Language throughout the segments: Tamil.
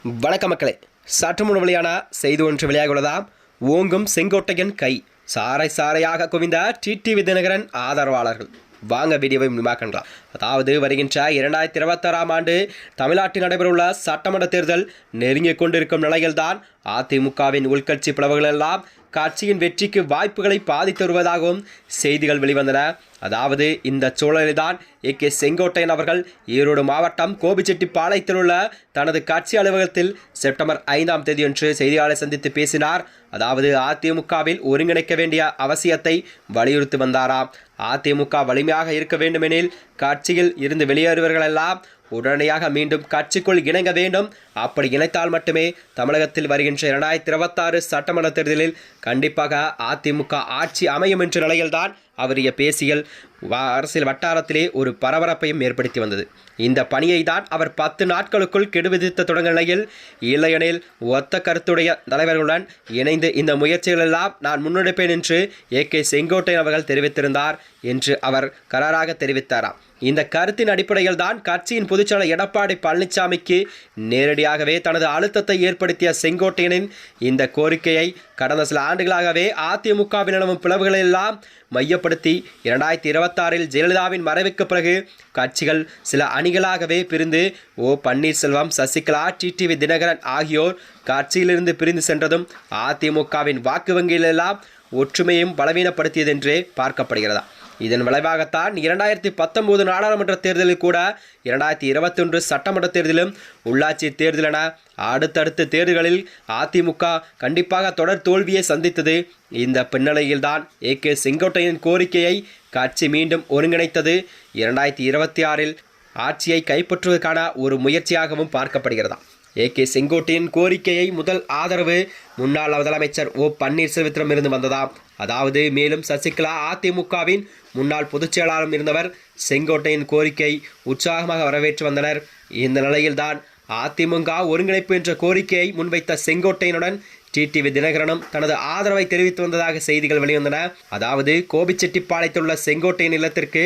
வணக்க மக்களே, சற்று முன் வெளியான செய்தி ஒன்று வெளியாகியுள்ளதாம். ஓங்கும் செங்கோட்டையன் கை, சாறை சாறையாக குவிந்த டிடிவி தினகரன் ஆதரவாளர்கள். வாங்க வீடியோவை முன்பாக்கலாம். அதாவது வருகின்ற 2026ஆம் ஆண்டு தமிழ்நாட்டில் நடைபெறவுள்ள சட்டமன்ற தேர்தல் நெருங்கிக் கொண்டிருக்கும் நிலையில்தான் அதிமுகவின் உள்கட்சி பிளவுகள் எல்லாம் கட்சியின் வெற்றிக்கு வாய்ப்புகளை பாதித்து வருவதாகவும் செய்திகள் வெளிவந்தன. அதாவது இந்த சூழலில்தான் கே செங்கோட்டையன் அவர்கள் ஈரோடு மாவட்டம் கோபிச்செட்டிப்பாளையத்தில் உள்ள தனது கட்சி அலுவலகத்தில் செப்டம்பர் 5ஆம் தேதியன்று செய்தியாளரை சந்தித்து பேசினார். அதாவது அதிமுகவில் ஒருங்கிணைக்க வேண்டிய அவசியத்தை வலியுறுத்தி வந்தாராம். அதிமுக வலிமையாக இருக்க வேண்டுமெனில் கட்சியில் இருந்து வெளியேறுவர்களெல்லாம் உடனடியாக மீண்டும் கட்சிக்குள் இணங்க வேண்டும். அப்படி இணைத்தால் மட்டுமே தமிழகத்தில் வருகின்ற 2026 சட்டமன்ற தேர்தலில் கண்டிப்பாக அதிமுக ஆட்சி அமையும் என்ற நிலையில்தான் அவருடைய பேசிகள் அரசியல் வட்டாரத்திலே ஒரு பரபரப்பையும் ஏற்படுத்தி வந்தது. இந்த பணியை தான் அவர் 10 நாட்களுக்குள் கெடுவிதித்த தொடங்க நிலையில், இல்லையெனில் ஒத்த கருத்துடைய தலைவர்களுடன் இணைந்து இந்த முயற்சிகளெல்லாம் நான் முன்னெடுப்பேன் என்று கே செங்கோட்டையன் அவர்கள் தெரிவித்திருந்தார் என்று அவர் கராராக தெரிவித்தாராம். இந்த கருத்தின் அடிப்படையில் தான் கட்சியின் பொதுச்செயலாளர் எடப்பாடி பழனிசாமிக்கு நேரடியாகவே தனது அழுத்தத்தை ஏற்படுத்திய செங்கோட்டையனின் இந்த கோரிக்கையை கடந்த சில ஆண்டுகளாகவே அதிமுகவில் நிலவும் பிளவுகளெல்லாம் மையப்படுத்தி 2026இல் ஜெயலலிதாவின் மறைவுக்கு பிறகு கட்சிகள் சில அணிகளாகவே பிரிந்து பன்னீர்செல்வம், சசிகலா, டிடிவி தினகரன் ஆகியோர் கட்சியிலிருந்து பிரிந்து சென்றதும் அதிமுகவின் வாக்கு வங்கியிலெல்லாம் ஒற்றுமையும் பலவீனப்படுத்தியதென்றே பார்க்கப்படுகிறதா. இதன் விளைவாகத்தான் 2019 நாடாளுமன்ற தேர்தலில் கூட 2021 சட்டமன்ற தேர்தலும் உள்ளாட்சி தேர்தல் என அடுத்தடுத்த தேர்தல்களில் அதிமுக கண்டிப்பாக தொடர் தோல்வியை சந்தித்தது. இந்த பின்னணியில்தான் கே செங்கோட்டையன் கோரிக்கையை கட்சி மீண்டும் ஒருங்கிணைத்தது 2026இல் ஆட்சியை கைப்பற்றுவதற்கான ஒரு முயற்சியாகவும் பார்க்கப்படுகிறதா. கே செங்கோட்டையன் கோரிக்கையை முதல் ஆதரவு முன்னாள் முதலமைச்சர் பன்னீர்செல்வத்திடமிருந்து வந்ததாம். அதாவது மேலும் சசிகலா அதிமுகவின் முன்னாள் பொதுச் செயலாளரும் இருந்தவர் செங்கோட்டையன் கோரிக்கை உற்சாகமாக வரவேற்று வந்தனர். இந்த நிலையில்தான் அதிமுக ஒருங்கிணைப்பு என்ற கோரிக்கையை முன்வைத்த செங்கோட்டையனுடன் டிடிவி தினகரனும் தனது ஆதரவை தெரிவித்து வந்ததாக செய்திகள் வெளிவந்தன. அதாவது கோபிச்செட்டிப்பாளையத்தில் உள்ள செங்கோட்டையன் இல்லத்திற்கு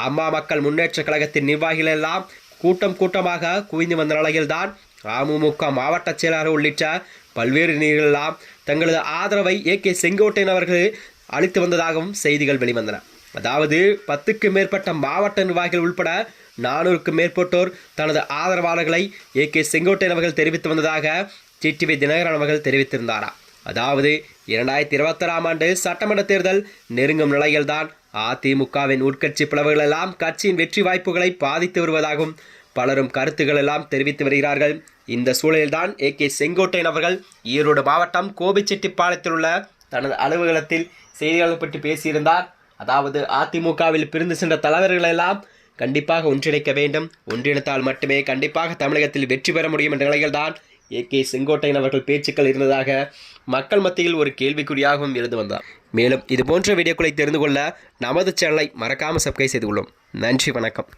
அம்மா மக்கள் முன்னேற்ற கழகத்தின் நிர்வாகிகள் எல்லாம் கூட்டமாக குவிந்து வந்த நிலையில்தான் அமமுக மாவட்ட செயலாளர் உள்ளிட்ட பல்வேறு நிலைகளெல்லாம் தங்களது ஆதரவை கே செங்கோட்டையன் அவர்கள் அளித்து வந்ததாகவும் செய்திகள் வெளிவந்தன. அதாவது 10க்கும் மேற்பட்ட மாவட்ட நிர்வாகிகள் உட்பட 400க்கும் மேற்பட்டோர் தனது ஆதரவாளர்களை கே செங்கோட்டையன் அவர்கள் தெரிவித்து வந்ததாக டிடிவி தினகரன் அவர்கள் தெரிவித்திருந்தாராம். அதாவது 2026ஆம் ஆண்டு சட்டமன்ற தேர்தல் நெருங்கும் நிலையில்தான் அதிமுகவின் உட்கட்சி பிளவுகள் எல்லாம் கட்சியின் வெற்றி வாய்ப்புகளை பாதித்து வருவதாகவும் பலரும் கருத்துக்கள் எல்லாம் தெரிவித்து வருகிறார்கள். இந்த சூழலில்தான் கே செங்கோட்டையன் அவர்கள் ஈரோடு மாவட்டம் கோபிச்செட்டிப்பாளையத்தில் உள்ள தனது அலுவலகத்தில் செய்தியாளர் பற்றி பேசியிருந்தார். அதாவது அதிமுகவில் பிரிந்து சென்ற தலைவர்களெல்லாம் கண்டிப்பாக ஒன்றிணைக்க வேண்டும், ஒன்றிணைத்தால் மட்டுமே கண்டிப்பாக தமிழகத்தில் வெற்றி பெற முடியும் என்ற நிலையில்தான் கே செங்கோட்டையன் அவர்கள் பேச்சுக்கள் இருந்ததாக மக்கள் மத்தியில் ஒரு கேள்விக்குறியாகவும் இருந்து வந்தார். மேலும் இது போன்ற வீடியோக்களை தெரிந்து கொள்ள நமது சேனலை மறக்காமல் சப்ஸ்கிரைப் செய்து கொள்ளும். நன்றி, வணக்கம்.